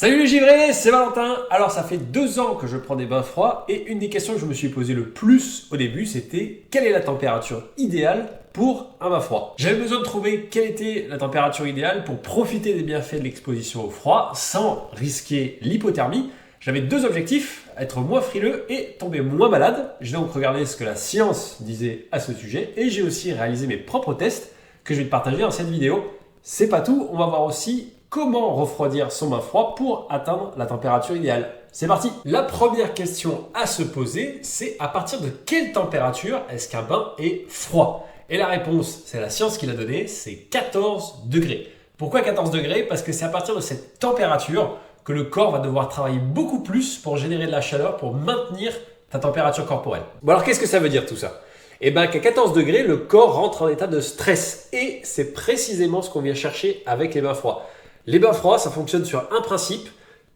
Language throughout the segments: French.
Salut les givrés, c'est Valentin. Alors ça fait 2 ans que je prends des bains froids et une des questions que je me suis posée le plus au début c'était quelle est la température idéale pour un bain froid. J'avais besoin de trouver quelle était la température idéale pour profiter des bienfaits de l'exposition au froid sans risquer l'hypothermie. J'avais 2 objectifs, être moins frileux et tomber moins malade. J'ai donc regardé ce que la science disait à ce sujet et j'ai aussi réalisé mes propres tests que je vais te partager dans cette vidéo. C'est pas tout, on va voir aussi comment refroidir son bain froid pour atteindre la température idéale. C'est parti! La première question à se poser, c'est à partir de quelle température est-ce qu'un bain est froid? Et la réponse, c'est la science qui l'a donnée, c'est 14 degrés. Pourquoi 14 degrés? Parce que c'est à partir de cette température que le corps va devoir travailler beaucoup plus pour générer de la chaleur, pour maintenir ta température corporelle. Bon alors qu'est-ce que ça veut dire tout ça? Eh bien qu'à 14 degrés, le corps rentre en état de stress. Et c'est précisément ce qu'on vient chercher avec les bains froids. Les bains froids, ça fonctionne sur un principe,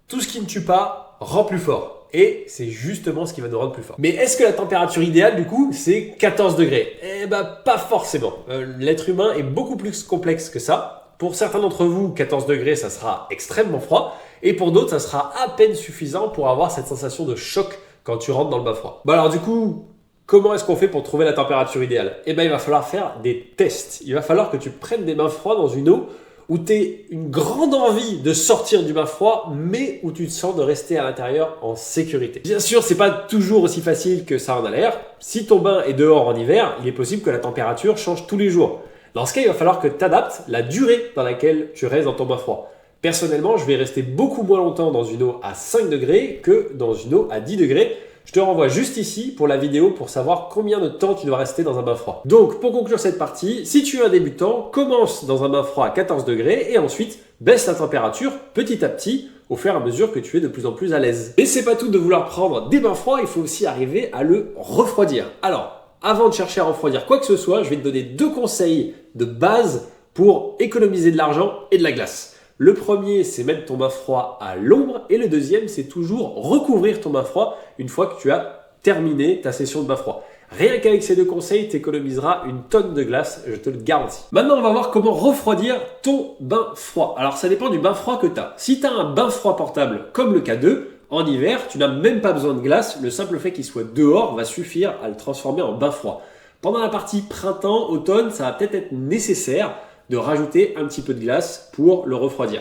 tout ce qui ne tue pas rend plus fort. Et c'est justement ce qui va nous rendre plus fort. Mais est-ce que la température idéale, du coup, c'est 14 degrés? Eh bien, pas forcément. L'être humain est beaucoup plus complexe que ça. Pour certains d'entre vous, 14 degrés, ça sera extrêmement froid. Et pour d'autres, ça sera à peine suffisant pour avoir cette sensation de choc quand tu rentres dans le bain froid. Bon alors du coup, comment est-ce qu'on fait pour trouver la température idéale? Eh bien, il va falloir faire des tests. Il va falloir que tu prennes des bains froids dans une eau où tu as une grande envie de sortir du bain froid, mais où tu te sens de rester à l'intérieur en sécurité. Bien sûr, c'est pas toujours aussi facile que ça en a l'air. Si ton bain est dehors en hiver, il est possible que la température change tous les jours. Dans ce cas, il va falloir que tu adaptes la durée dans laquelle tu restes dans ton bain froid. Personnellement, je vais rester beaucoup moins longtemps dans une eau à 5 degrés que dans une eau à 10 degrés. Je te renvoie juste ici pour la vidéo pour savoir combien de temps tu dois rester dans un bain froid. Donc, pour conclure cette partie, si tu es un débutant, commence dans un bain froid à 14 degrés et ensuite baisse la température petit à petit au fur et à mesure que tu es de plus en plus à l'aise. Mais c'est pas tout de vouloir prendre des bains froids, il faut aussi arriver à le refroidir. Alors, avant de chercher à refroidir quoi que ce soit, je vais te donner 2 conseils de base pour économiser de l'argent et de la glace. Le premier, c'est mettre ton bain froid à l'ombre et le deuxième, c'est toujours recouvrir ton bain froid une fois que tu as terminé ta session de bain froid. Rien qu'avec ces 2 conseils, tu économiseras une tonne de glace, je te le garantis. Maintenant, on va voir comment refroidir ton bain froid. Alors, ça dépend du bain froid que tu as. Si tu as un bain froid portable comme le K2, en hiver, tu n'as même pas besoin de glace. Le simple fait qu'il soit dehors va suffire à le transformer en bain froid. Pendant la partie printemps, automne, ça va peut-être être nécessaire de rajouter un petit peu de glace pour le refroidir.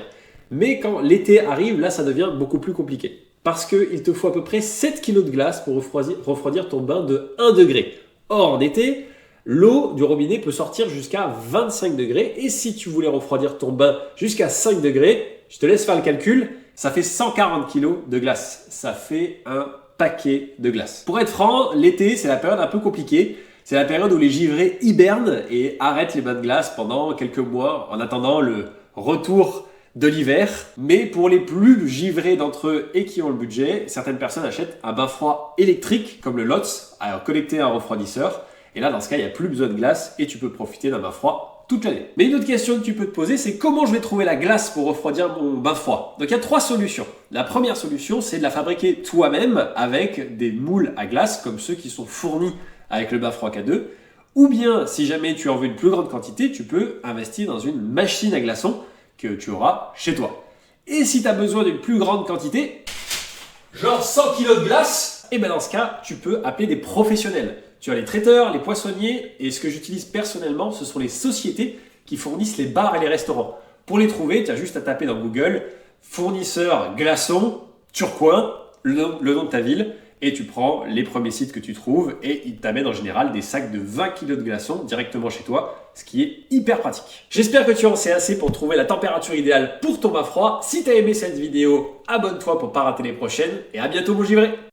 Mais quand l'été arrive, là, ça devient beaucoup plus compliqué. Parce qu'il te faut à peu près 7 kg de glace pour refroidir ton bain de 1 degré. Or, en été, l'eau du robinet peut sortir jusqu'à 25 degrés. Et si tu voulais refroidir ton bain jusqu'à 5 degrés, je te laisse faire le calcul, ça fait 140 kg de glace. Ça fait un paquet de glace. Pour être franc, l'été, c'est la période un peu compliquée. C'est la période où les givrés hibernent et arrêtent les bains de glace pendant quelques mois en attendant le retour de l'hiver. Mais pour les plus givrés d'entre eux et qui ont le budget, certaines personnes achètent un bain froid électrique comme le LOTS, connecté à un refroidisseur. Et là, dans ce cas, il n'y a plus besoin de glace et tu peux profiter d'un bain froid toute l'année. Mais une autre question que tu peux te poser, c'est comment je vais trouver la glace pour refroidir mon bain froid? Donc il y a 3 solutions. La première solution, c'est de la fabriquer toi-même avec des moules à glace comme ceux qui sont fournis avec le bain froid K2, ou bien si jamais tu en veux une plus grande quantité, tu peux investir dans une machine à glaçons que tu auras chez toi. Et si tu as besoin d'une plus grande quantité, genre 100 kg de glace, et bien dans ce cas, tu peux appeler des professionnels. Tu as les traiteurs, les poissonniers, et ce que j'utilise personnellement, ce sont les sociétés qui fournissent les bars et les restaurants. Pour les trouver, tu as juste à taper dans Google « fournisseur glaçons, Tourcoing », le nom de ta ville, et tu prends les premiers sites que tu trouves et ils t'amènent en général des sacs de 20 kg de glaçons directement chez toi, ce qui est hyper pratique. J'espère que tu en sais assez pour trouver la température idéale pour ton bain froid. Si tu as aimé cette vidéo, abonne-toi pour ne pas rater les prochaines et à bientôt mon givré.